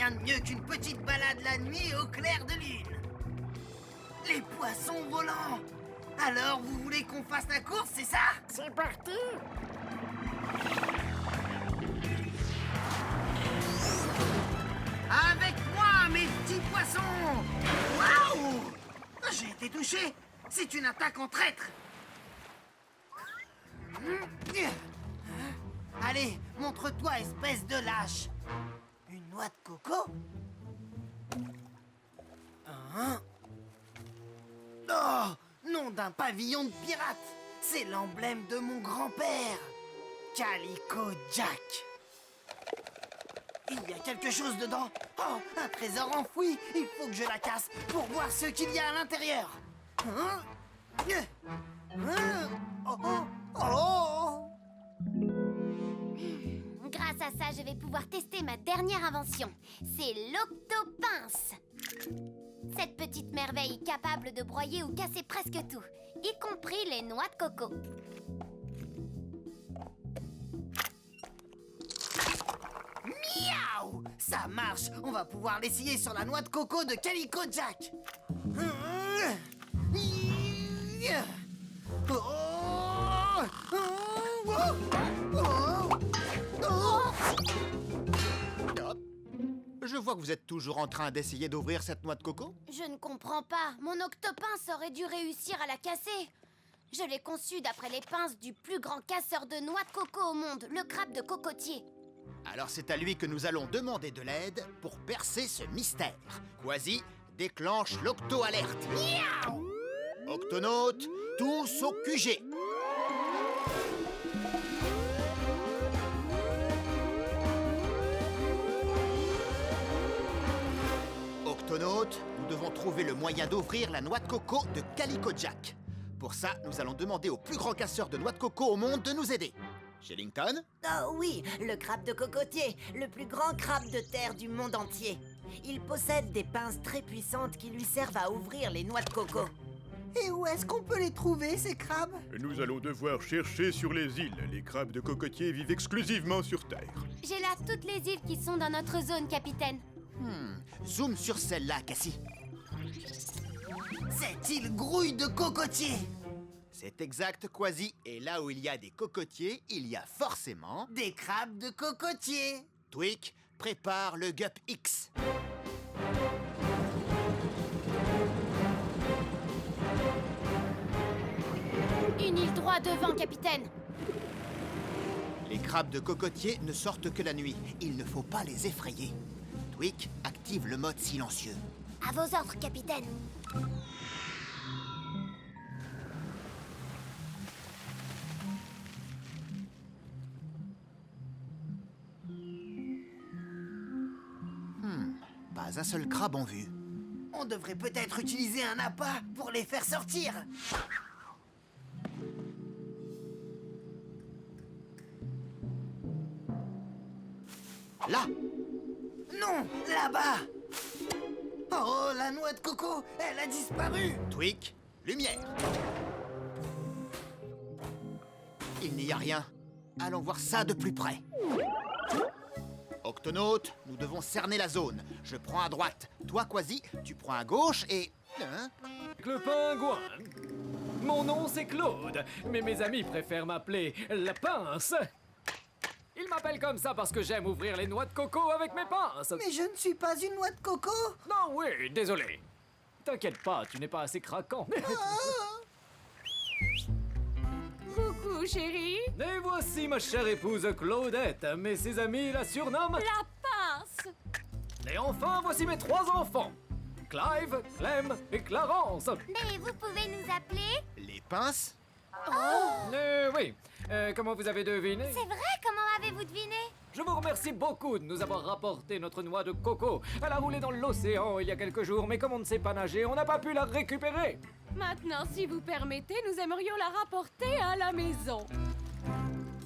rien de mieux qu'une petite balade la nuit au clair de lune. Les poissons volants. Alors, vous voulez qu'on fasse la course, c'est ça? C'est parti! Avec moi, mes petits poissons! Waouh! J'ai été touché! C'est une attaque en traître! Allez, montre-toi, espèce de lâche! Une noix de coco? Hein? Oh! Nom d'un pavillon de pirate! C'est l'emblème de mon grand-père! Calico Jack! Il y a quelque chose dedans. Oh, un trésor enfoui. Il faut que je la casse pour voir ce qu'il y a à l'intérieur. Hein? Oh, oh, oh. Grâce à ça, je vais pouvoir tester ma dernière invention. C'est l'octopince. Cette petite merveille capable de broyer ou casser presque tout, y compris les noix de coco. Miaou! Ça marche. On va pouvoir l'essayer sur la noix de coco de Calico Jack. Je vois que vous êtes toujours en train d'essayer d'ouvrir cette noix de coco. Je ne comprends pas. Mon octopince aurait dû réussir à la casser. Je l'ai conçu d'après les pinces du plus grand casseur de noix de coco au monde, le crabe de cocotier. Alors c'est à lui que nous allons demander de l'aide pour percer ce mystère. Quasi, déclenche l'octo-alerte. Miaou! Octonautes, tous au QG. Octonautes, nous devons trouver le moyen d'ouvrir la noix de coco de Calico Jack. Pour ça, nous allons demander au plus grand casseur de noix de coco au monde de nous aider. Shellington? Oh oui, le crabe de cocotier, le plus grand crabe de terre du monde entier. Il possède des pinces très puissantes qui lui servent à ouvrir les noix de coco. Et où est-ce qu'on peut les trouver, ces crabes? Nous allons devoir chercher sur les îles. Les crabes de cocotier vivent exclusivement sur Terre. J'ai là toutes les îles qui sont dans notre zone, capitaine. Zoom sur celle-là, Cassie. Cette île grouille de cocotiers. C'est exact, Quasi. Et là où il y a des cocotiers, il y a forcément... Des crabes de cocotiers. Tweak, prépare le Gup X. Une île droit devant, capitaine. Les crabes de cocotier ne sortent que la nuit. Il ne faut pas les effrayer. Tweak, active le mode silencieux. À vos ordres, capitaine. Pas un seul crabe en vue. On devrait peut-être utiliser un appât pour les faire sortir. Là! Non, là-bas. Oh, la noix de coco, elle a disparu. Tweak, lumière. Il n'y a rien. Allons voir ça de plus près. Octonautes, nous devons cerner la zone. Je prends à droite. Toi, Quasi, tu prends à gauche et... Hein? Le pingouin. Mon nom c'est Claude, mais mes amis préfèrent m'appeler la pince. Ils m'appellent comme ça parce que j'aime ouvrir les noix de coco avec mes pinces. Mais je ne suis pas une noix de coco. Non, oui, désolé. T'inquiète pas, tu n'es pas assez craquant. Coucou, chérie. Et voici ma chère épouse Claudette, mais ses amis la surnomment... La pince. Et enfin, voici mes 3 enfants. Clive, Clem et Clarence. Mais vous pouvez nous appeler? Les pinces? Oui. Comment vous avez deviné? C'est vrai, comment avez-vous deviné? Je vous remercie beaucoup de nous avoir rapporté notre noix de coco. Elle a roulé dans l'océan il y a quelques jours, mais comme on ne sait pas nager, on n'a pas pu la récupérer. Maintenant, si vous permettez, nous aimerions la rapporter à la maison.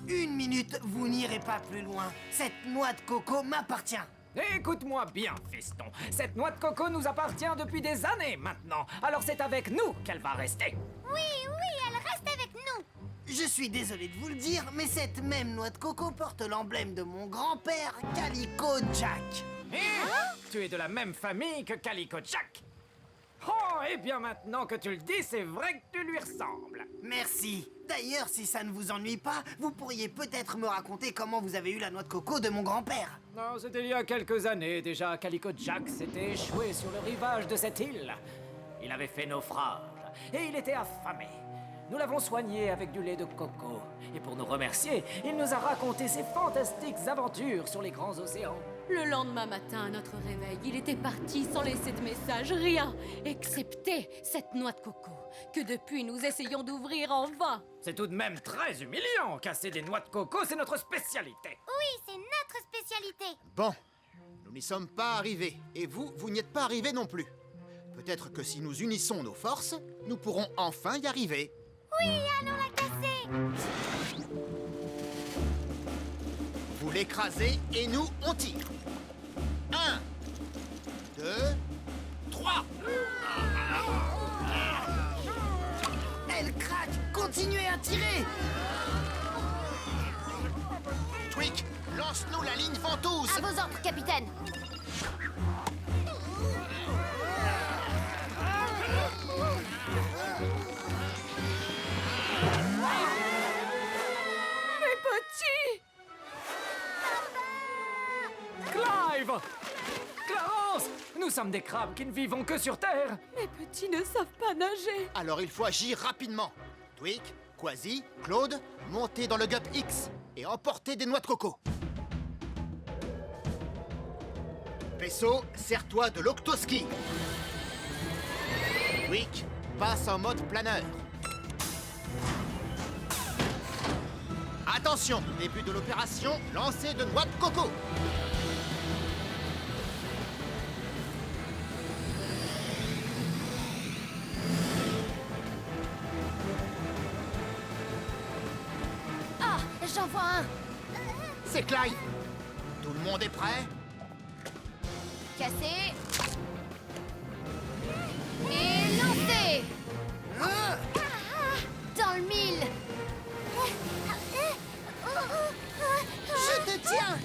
Une minute, vous n'irez pas plus loin. Cette noix de coco m'appartient. Écoute-moi bien, fiston. Cette noix de coco nous appartient depuis des années maintenant. Alors c'est avec nous qu'elle va rester. Oui, elle reste avec nous. Je suis désolé de vous le dire, mais cette même noix de coco porte l'emblème de mon grand-père, Calico Jack. Tu es de la même famille que Calico Jack. Oh, et bien maintenant que tu le dis, c'est vrai que tu lui ressembles. Merci. D'ailleurs, si ça ne vous ennuie pas, vous pourriez peut-être me raconter comment vous avez eu la noix de coco de mon grand-père. Non, c'était il y a quelques années déjà. Calico Jack s'était échoué sur le rivage de cette île. Il avait fait naufrage et il était affamé. Nous l'avons soigné avec du lait de coco. Et pour nous remercier, il nous a raconté ses fantastiques aventures sur les grands océans. Le lendemain matin, à notre réveil, il était parti sans laisser de message, rien, excepté cette noix de coco, que depuis nous essayons d'ouvrir en vain. C'est tout de même très humiliant. Casser des noix de coco, c'est notre spécialité. Oui, c'est notre spécialité. Bon, nous n'y sommes pas arrivés. Et vous n'y êtes pas arrivés non plus. Peut-être que si nous unissons nos forces, nous pourrons enfin y arriver. Oui, allons la casser. Vous l'écrasez et nous, on tire. 1, 2, 3. Elle craque. Continuez à tirer. Tweak, lance-nous la ligne ventouse. À vos ordres, capitaine. Mes petits! Clive! Clarence! Nous sommes des crabes qui ne vivons que sur Terre. Mes petits ne savent pas nager. Alors il faut agir rapidement. Tweak, Quasi, Claude, montez dans le Gup X et emportez des noix de coco. Pesso, sers-toi de l'octoski. Tweak, passe en mode planeur. Attention, début de l'opération, lancer de noix de coco. Ah, j'en vois un. C'est Clive. Tout le monde est prêt? Cassé. Et lancé. Ah, Dans le mille. je te tiens.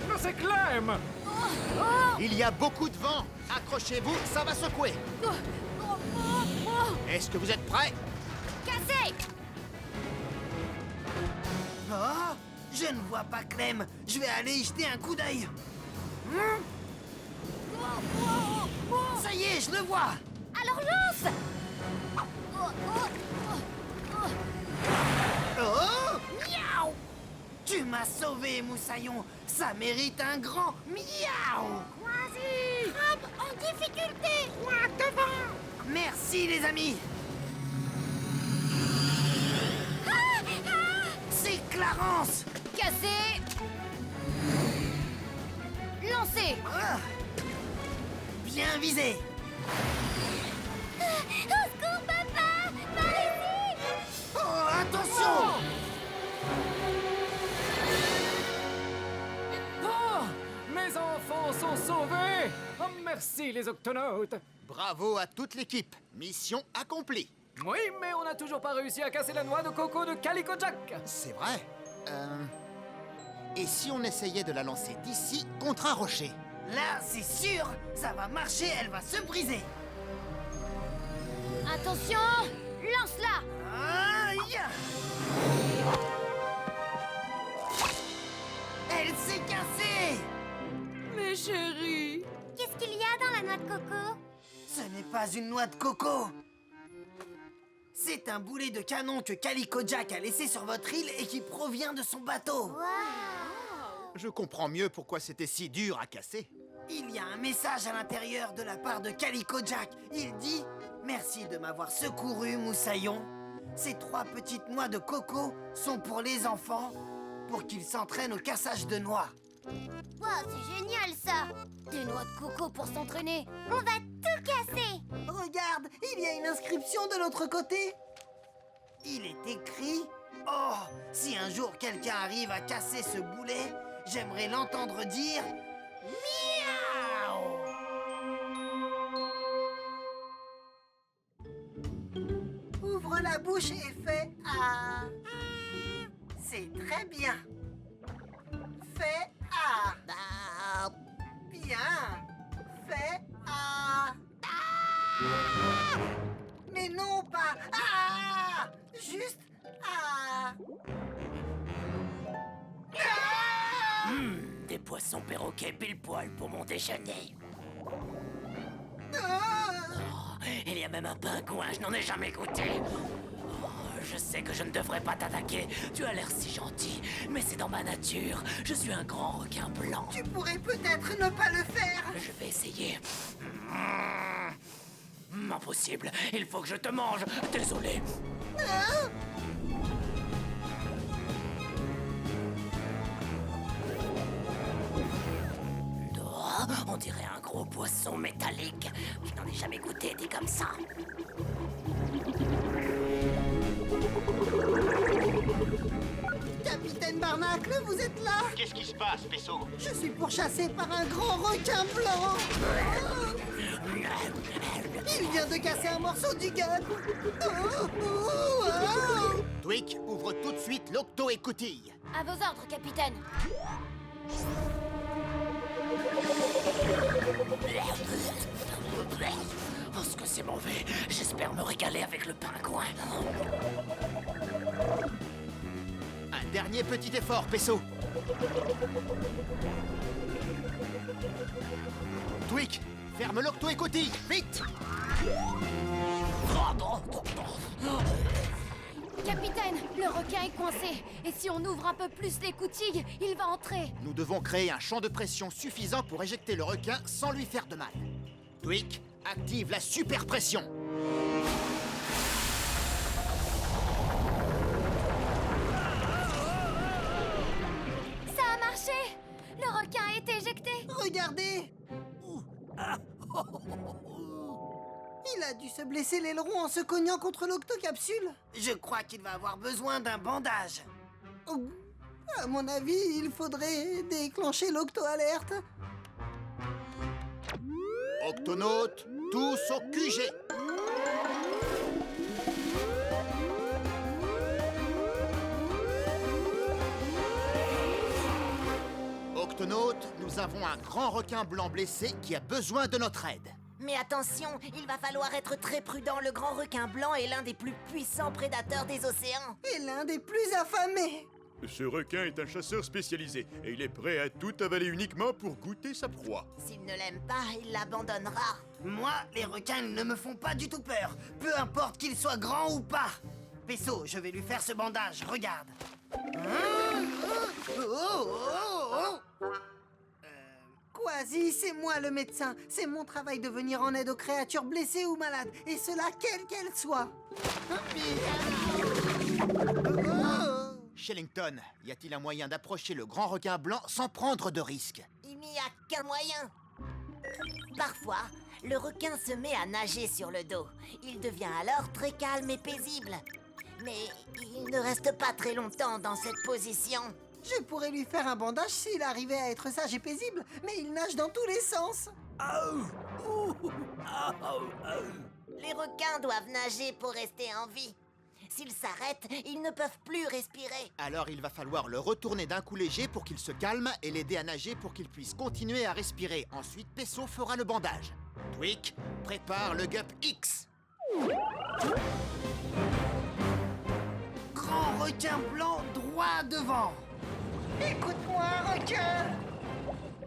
Non, c'est Clem! Il y a beaucoup de vent. Accrochez-vous, ça va secouer. Est-ce que vous êtes prêts? Cassé. Oh, je ne vois pas Clem. Je vais aller y jeter un coup d'œil. Ça y est, je le vois. Alors lance. Oh, miaou. Tu m'as sauvé, Moussaillon. Ça mérite un grand miaou. Vas-y. Crabe en difficulté. Moi devant. Merci, les amis. C'est Clarence. Cassé. Lancé. Ah, bien visé. Au secours, papa. Par ici. Oh, attention. Oh! Mes enfants sont sauvés! Oh, merci, les octonautes! Bravo à toute l'équipe. Mission accomplie. Oui, mais on n'a toujours pas réussi à casser la noix de coco de Calico Jack! C'est vrai. Et si on essayait de la lancer d'ici contre un rocher? Là, c'est sûr. Ça va marcher, elle va se briser. Attention. Lance-la. Aïe. Elle s'est cassée. Mes chéris. Qu'est-ce qu'il y a dans la noix de coco? Ce n'est pas une noix de coco. C'est un boulet de canon que Calico Jack a laissé sur votre île et qui provient de son bateau. Je comprends mieux pourquoi c'était si dur à casser. Il y a un message à l'intérieur de la part de Calico Jack. Il dit « Merci de m'avoir secouru, Moussaillon. Ces 3 petites noix de coco sont pour les enfants, pour qu'ils s'entraînent au cassage de noix. Wow, c'est génial ça. Des noix de coco pour s'entraîner. On va tout casser. » Regarde, il y a une inscription de l'autre côté. Il est écrit « Oh, si un jour quelqu'un arrive à casser ce boulet, j'aimerais l'entendre dire « Miaou !» Ouvre la bouche et fais « Ah !» C'est très bien. Fais A. Ah, Bien. Fais A. Mais non, pas A. Juste A. Des poissons perroquets pile poil pour mon déjeuner. Il y a même un pingouin, je n'en ai jamais goûté. Oh, je sais que je ne devrais pas t'attaquer, tu as l'air si gentil, mais c'est dans ma nature. Je suis un grand requin blanc. Tu pourrais peut-être ne pas le faire. Je vais essayer. Impossible, il faut que je te mange. Désolé. Oh, on dirait un gros poisson métallique. Je n'en ai jamais goûté dit comme ça. Capitaine Barnacle, vous êtes là? Qu'est-ce qui se passe, Pesso? Je suis pourchassé par un grand requin blanc. Il vient de casser un morceau du gup. Twig, ouvre tout de suite l'octo-écoutille. À vos ordres, capitaine. Oh, ce que c'est mauvais. J'espère me régaler avec le pingouin. Un dernier petit effort, Pesso. Twig, ferme l'octo-écoutille, vite! Capitaine, le requin est coincé. Et si on ouvre un peu plus l'écoutille, il va entrer. Nous devons créer un champ de pression suffisant pour éjecter le requin sans lui faire de mal. Twig, active la super pression. Ça a marché. Le requin a été éjecté. Regardez. Il a dû se blesser l'aileron en se cognant contre l'octocapsule. Je crois qu'il va avoir besoin d'un bandage. À mon avis, il faudrait déclencher l'octo-alerte. Octonautes, tous au QG. Octonautes, nous avons un grand requin blanc blessé qui a besoin de notre aide. mais attention, il va falloir être très prudent. Le grand requin blanc est l'un des plus puissants prédateurs des océans. Et l'un des plus affamés. Ce requin est un chasseur spécialisé et il est prêt à tout avaler uniquement pour goûter sa proie. S'il ne l'aime pas, il l'abandonnera. Moi, les requins ne me font pas du tout peur. Peu importe qu'ils soient grands ou pas. Pesso, je vais lui faire ce bandage, regarde. Quasi, c'est moi le médecin. C'est mon travail de venir en aide aux créatures blessées ou malades. Et cela, quelle qu'elle soit. Shellington, y a-t-il un moyen d'approcher le grand requin blanc sans prendre de risques? Il n'y a qu'un moyen. Parfois, le requin se met à nager sur le dos. Il devient alors très calme et paisible. Mais il ne reste pas très longtemps dans cette position. Je pourrais lui faire un bandage s'il arrivait à être sage et paisible, mais il nage dans tous les sens. Les requins doivent nager pour rester en vie. S'ils s'arrêtent, ils ne peuvent plus respirer. Alors il va falloir le retourner d'un coup léger pour qu'il se calme et l'aider à nager pour qu'il puisse continuer à respirer. Ensuite, Pesso fera le bandage. Twig, prépare le Gup X. Grand requin blanc droit devant. Écoute-moi, requin.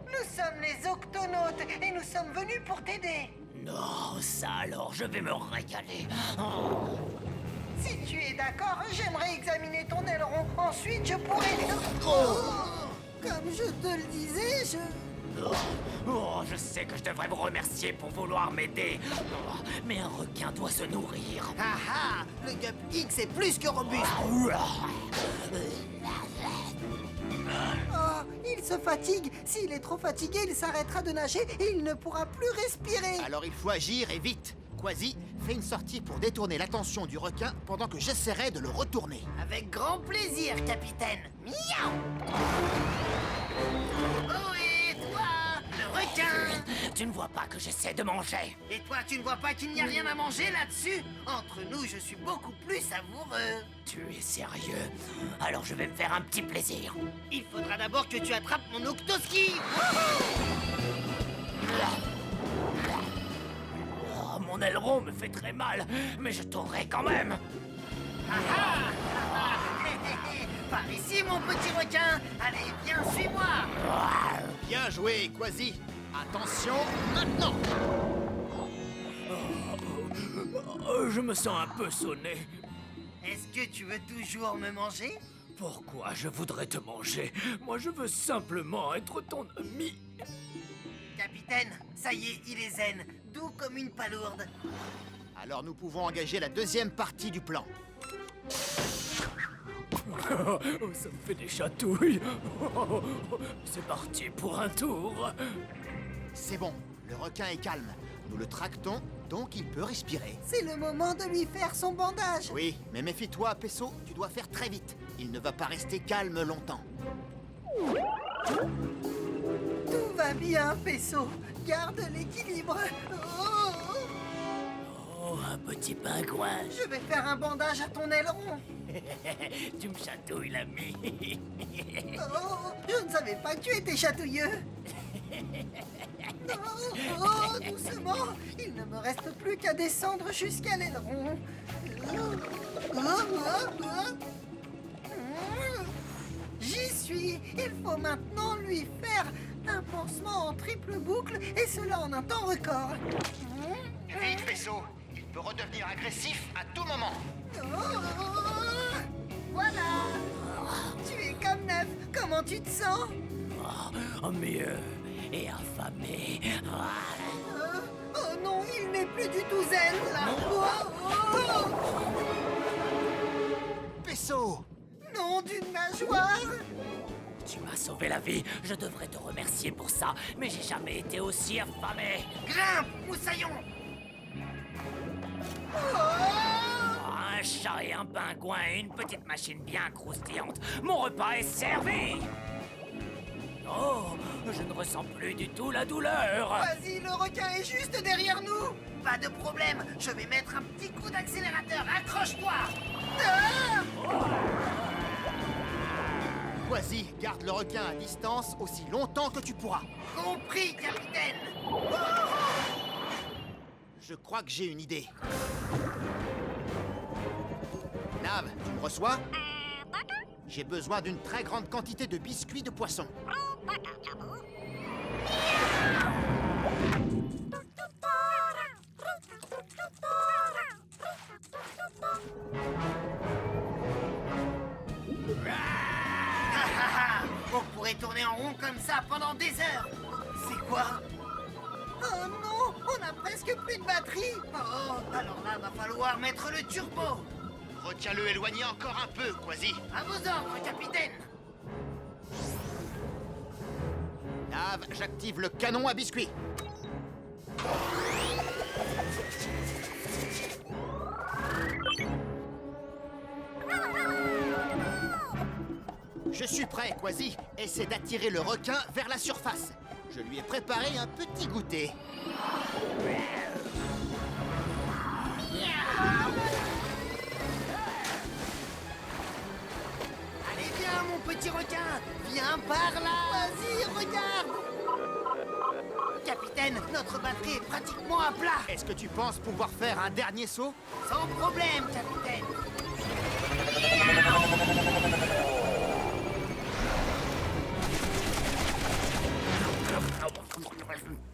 Nous sommes les Octonautes et nous sommes venus pour t'aider. Non, ça alors, je vais me régaler. Oh. Si tu es d'accord, j'aimerais examiner ton aileron. Ensuite, je pourrais... Comme je te le disais, Oh, je sais que je devrais vous remercier pour vouloir m'aider. Oh, mais un requin doit se nourrir. Ah ah, le Gup X est plus que robuste. Oh, il se fatigue. S'il est trop fatigué, il s'arrêtera de nager et il ne pourra plus respirer. Alors il faut agir et vite. Quasi, fais une sortie pour détourner l'attention du requin pendant que j'essaierai de le retourner. Avec grand plaisir, capitaine. Miaou. Oh, et toi, le requin requin! Tu ne vois pas que j'essaie de manger? Et toi, tu ne vois pas qu'il n'y a rien à manger là-dessus? Entre nous, je suis beaucoup plus savoureux. Tu es sérieux? Alors je vais me faire un petit plaisir. Il faudra d'abord que tu attrapes mon octoski. Oh, mon aileron me fait très mal, mais je tournerai quand même. Par ici, mon petit requin. Allez, viens, suis-moi. Bien joué, Quasi. Attention, maintenant. Je me sens un peu sonné. Est-ce que tu veux toujours me manger? Pourquoi je voudrais te manger? Moi, je veux simplement être ton ami. Capitaine, ça y est, il est zen, doux comme une palourde. Alors nous pouvons engager la deuxième partie du plan. Oh, ça me fait des chatouilles. C'est parti pour un tour. C'est bon, le requin est calme. Nous le tractons, donc il peut respirer. C'est le moment de lui faire son bandage. Oui, mais méfie-toi, Pesso, tu dois faire très vite. Il ne va pas rester calme longtemps. Tout va bien, Pesso. Garde l'équilibre. Oh, Oh, un petit pingouin. je vais faire un bandage à ton aileron. Tu me chatouilles, l'ami. Oh, je ne savais pas que tu étais chatouilleux. Oh, doucement. Il ne me reste plus qu'à descendre jusqu'à l'aileron. J'y suis. Il faut maintenant lui faire un pansement en triple boucle et cela en un temps record. Vite, Pesso, il peut redevenir agressif à tout moment. Voilà. Tu es comme neuf. Comment tu te sens? Oh, mieux. Et affamé. Oh non, il n'est plus du tout zen là. Oh. Pesso! Non, d'une nageoire. Tu m'as sauvé la vie. Je devrais te remercier pour ça, mais j'ai jamais été aussi affamé. Grimpe, moussaillon. Un chat et un pingouin et une petite machine bien croustillante. Mon repas est servi. Oh, je ne ressens plus du tout la douleur. Vas-y, le requin est juste derrière nous. Pas de problème, je vais mettre un petit coup d'accélérateur. Accroche-toi. Quasi, garde le requin à distance aussi longtemps que tu pourras. Compris, capitaine. Je crois que j'ai une idée. Nav, tu me reçois? J'ai besoin d'une très grande quantité de biscuits de poisson. On pourrait tourner en rond comme ça pendant des heures. C'est quoi? Oh non, on a presque plus de batterie. Oh, alors là, va falloir mettre le turbo. Retiens-le éloigné encore un peu, Quasi. À vos ordres, capitaine. Nav, j'active le canon à biscuits. Je suis prêt, Quasi. Essaie d'attirer le requin vers la surface. Je lui ai préparé un petit goûter. Allez, viens, mon petit requin. Viens par là. Vas-y, regarde. Capitaine, notre batterie est pratiquement à plat. Est-ce que tu penses pouvoir faire un dernier saut? Sans problème, capitaine.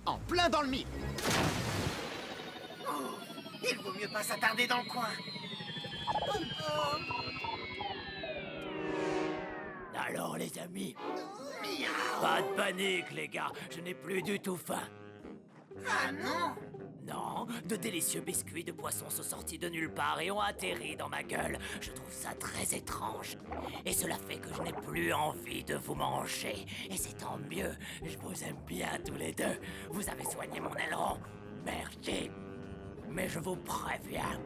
En plein dans le mille. Il vaut mieux pas s'attarder dans le coin. Alors, les amis, pas de panique, les gars. Je n'ai plus du tout faim. Ah non. Non, de délicieux biscuits de poisson sont sortis de nulle part et ont atterri dans ma gueule. Je trouve ça très étrange. Et cela fait que je n'ai plus envie de vous manger. Et c'est tant mieux. Je vous aime bien tous les deux. Vous avez soigné mon aileron. Merci. Mais je vous préviens,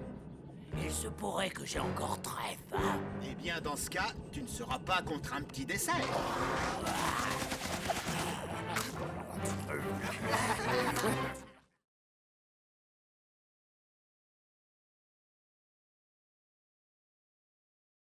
il se pourrait que j'ai encore très faim. Eh bien, dans ce cas, tu ne seras pas contre un petit dessert.